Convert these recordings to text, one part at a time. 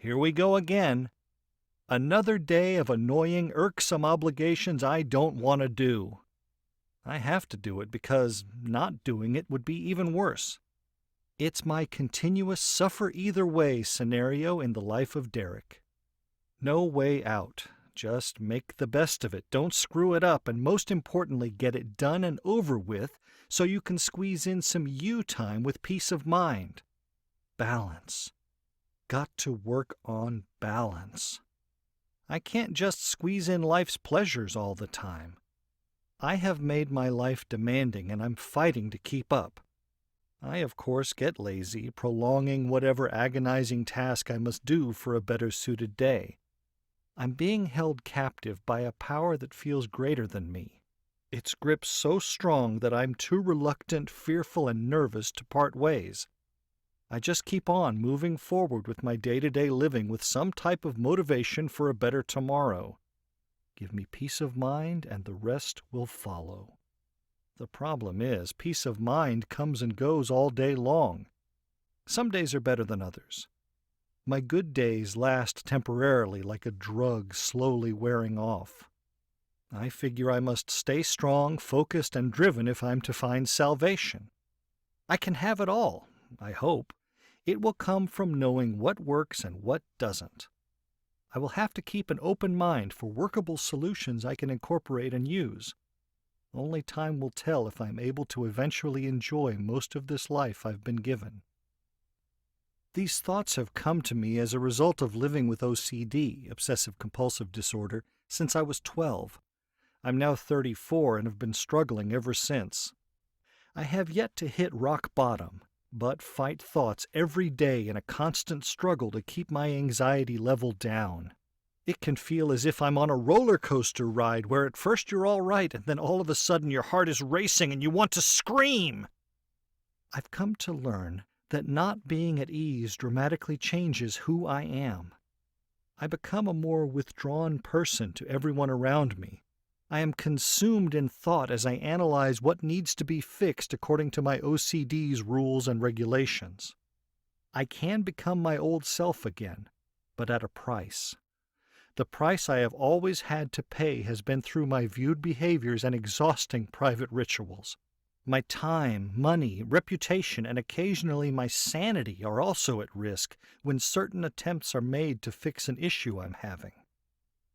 Here we go again. Another day of annoying, irksome obligations I don't want to do. I have to do it because not doing it would be even worse. It's my continuous suffer-either-way scenario in the life of Derek. No way out. Just make the best of it. Don't screw it up, and most importantly, get it done and over with so you can squeeze in some you time with peace of mind. Balance. Got to work on balance. I can't just squeeze in life's pleasures all the time. I have made my life demanding, and I'm fighting to keep up. I, of course, get lazy, prolonging whatever agonizing task I must do for a better suited day. I'm being held captive by a power that feels greater than me. Its grip so strong that I'm too reluctant, fearful, and nervous to part ways. I just keep on moving forward with my day-to-day living with some type of motivation for a better tomorrow. Give me peace of mind, and the rest will follow. The problem is, peace of mind comes and goes all day long. Some days are better than others. My good days last temporarily like a drug slowly wearing off. I figure I must stay strong, focused, and driven if I'm to find salvation. I can have it all, I hope. It will come from knowing what works and what doesn't. I will have to keep an open mind for workable solutions I can incorporate and use. Only time will tell if I'm able to eventually enjoy most of this life I've been given. These thoughts have come to me as a result of living with OCD, Obsessive-Compulsive Disorder, since I was 12. I'm now 34 and have been struggling ever since. I have yet to hit rock bottom, but fight thoughts every day in a constant struggle to keep my anxiety level down. It can feel as if I'm on a roller coaster ride where at first you're all right and then all of a sudden your heart is racing and you want to scream. I've come to learn that not being at ease dramatically changes who I am. I become a more withdrawn person to everyone around me. I am consumed in thought as I analyze what needs to be fixed according to my OCD's rules and regulations. I can become my old self again, but at a price. The price I have always had to pay has been through my viewed behaviors and exhausting private rituals. My time, money, reputation, and occasionally my sanity are also at risk when certain attempts are made to fix an issue I'm having.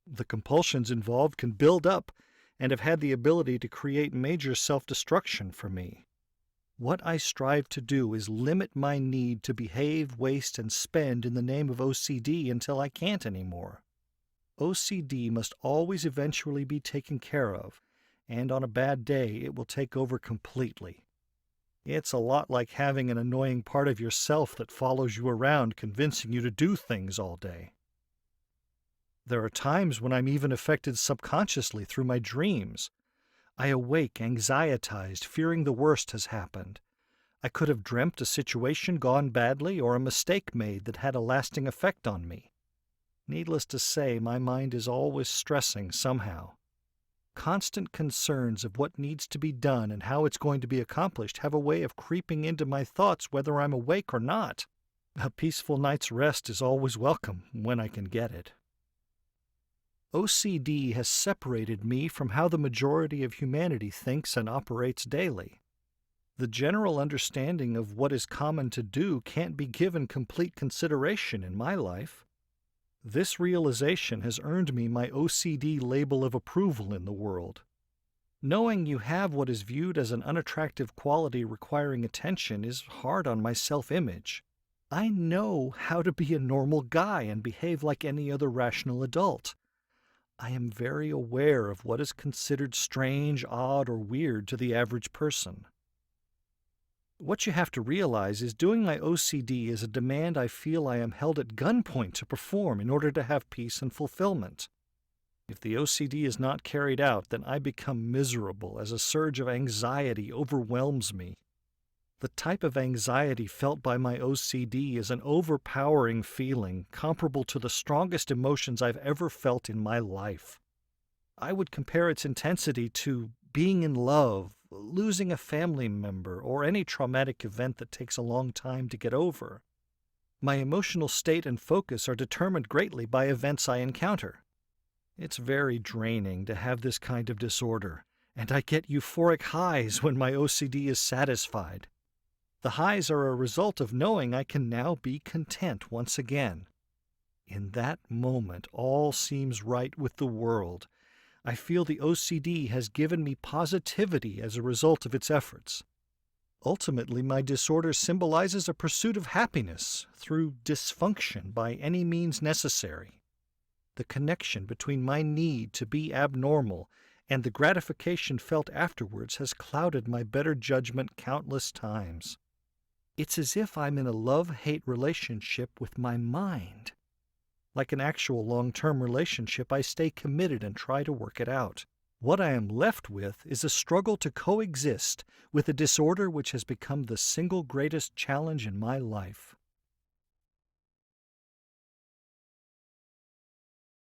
The compulsions involved can build up and have had the ability to create major self-destruction for me. What I strive to do is limit my need to behave, waste, and spend in the name of OCD until I can't anymore. OCD must always eventually be taken care of, and on a bad day it will take over completely. It's a lot like having an annoying part of yourself that follows you around convincing you to do things all day. There are times when I'm even affected subconsciously through my dreams. I awake anxietized, fearing the worst has happened. I could have dreamt a situation gone badly or a mistake made that had a lasting effect on me. Needless to say, my mind is always stressing somehow. Constant concerns of what needs to be done and how it's going to be accomplished have a way of creeping into my thoughts whether I'm awake or not. A peaceful night's rest is always welcome when I can get it. OCD has separated me from how the majority of humanity thinks and operates daily. The general understanding of what is common to do can't be given complete consideration in my life. This realization has earned me my OCD label of approval in the world. Knowing you have what is viewed as an unattractive quality requiring attention is hard on my self-image. I know how to be a normal guy and behave like any other rational adult. I am very aware of what is considered strange, odd, or weird to the average person. What you have to realize is doing my OCD is a demand I feel I am held at gunpoint to perform in order to have peace and fulfillment. If the OCD is not carried out, then I become miserable as a surge of anxiety overwhelms me. The type of anxiety felt by my OCD is an overpowering feeling comparable to the strongest emotions I've ever felt in my life. I would compare its intensity to being in love, losing a family member, or any traumatic event that takes a long time to get over. My emotional state and focus are determined greatly by events I encounter. It's very draining to have this kind of disorder, and I get euphoric highs when my OCD is satisfied. The highs are a result of knowing I can now be content once again. In that moment, all seems right with the world. I feel the OCD has given me positivity as a result of its efforts. Ultimately, my disorder symbolizes a pursuit of happiness through dysfunction by any means necessary. The connection between my need to be abnormal and the gratification felt afterwards has clouded my better judgment countless times. It's as if I'm in a love-hate relationship with my mind. Like an actual long-term relationship, I stay committed and try to work it out. What I am left with is a struggle to coexist with a disorder which has become the single greatest challenge in my life.